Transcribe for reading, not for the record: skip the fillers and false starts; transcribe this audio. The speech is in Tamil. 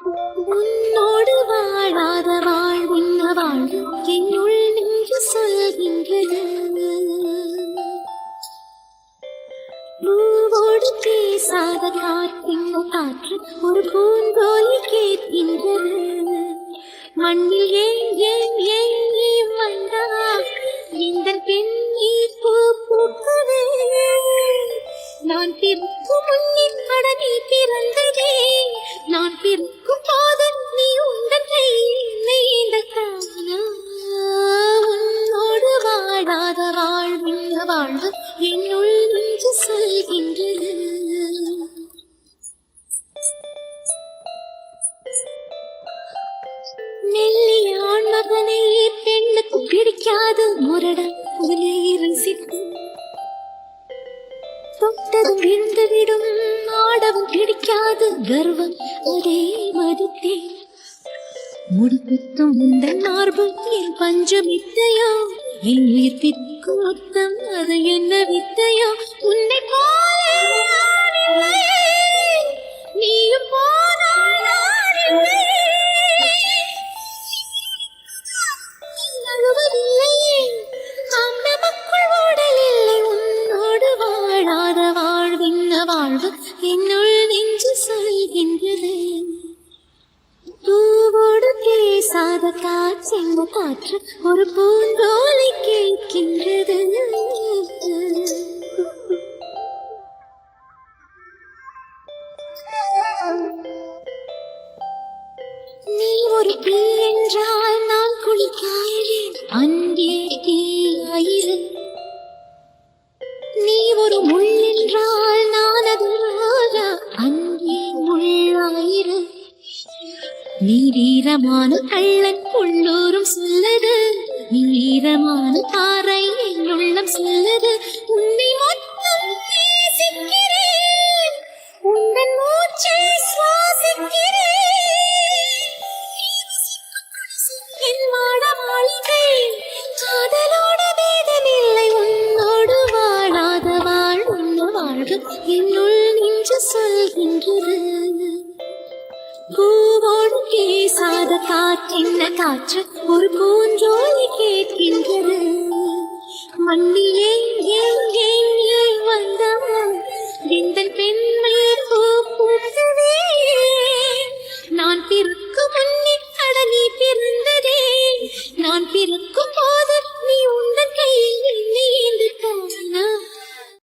உன்னோடு வாழாத வாழ்வின் வாழ்வு என்னுள் நின்று சொல்கின்றது. பூவோடு பேசாத காற்றின் காற்று ஒரு பூங்கோலி கேட்கின்றது. மண்ணில் ஏன் ஏன் ஏன் நீ வந்தா இந்த பெண் நீ பூ பூக்கவே. நான் பிறக்கும் முன்னே அட நீ பிறந்ததே. நான் பிறக்கும் போது நீ உண்டதை நீண்ட காலம். உன்னோடு வாழாத வாழ்வின் வாழ்வு என்னுள் நின்று சொல்கின்றது. நெல்லியான் மகனை பெண்ணுக்கு பிடிக்காது முரட புலே ரசிக்கும். தொட்டதும் விழுந்து விடும் ஆடவும் பிடிக்காது கர்வம் அதே மதித்தே. முடிப்புத்தும் உந்தன் மார்பு என் பஞ்சம் வித்தையோ. என் உயிர் பிற்கும் மொத்தம் அது என்ன வித்தையோ. உன்னை போல நீயும் போனால் அழுவதில்லையே. அந்த மக்கள் ஓடல் இல்லை. உன்னோடு வாழாத வாழ்வின் வாழ்வு என்னுள் நெஞ்சு சொல்கின்றது. பூவோடு பேசாத காற்றெங்க காற்று ஒரு பூங்கோலை கேட்கின்றது. நீ ஒரு தீ என்றால் நான் குளிக்காயிரேன் அங்கே தீயாயிரு. நீ ஒரு முள் என்றால் நான் அது ராஜா அங்கே முள்ளாயிரு. நீ வீரமான கள்ளன் உள்ளூரும் சொல்லது. நீ வீரமான பாறை என்னுள்ளம் சொல்லது. உன்னை மொத்தம் நேசிக்கிறேன். உந்தன் மூச்சை சுவாசிக்கிறேன். என் வாட மாளிகை காதலோட பேதமில்லை. உன்னோடு வாழாத வாழ் உன்ன வாழ்வு என்னுள் நின்று சொல்கின்றது. பூவோடு பேசாத காற்றென்ன காற்று ஒரு பூஞ்சோலை கேட்கின்றது. மண்ணிலே ஏன் ஏன் ஏன் வந்த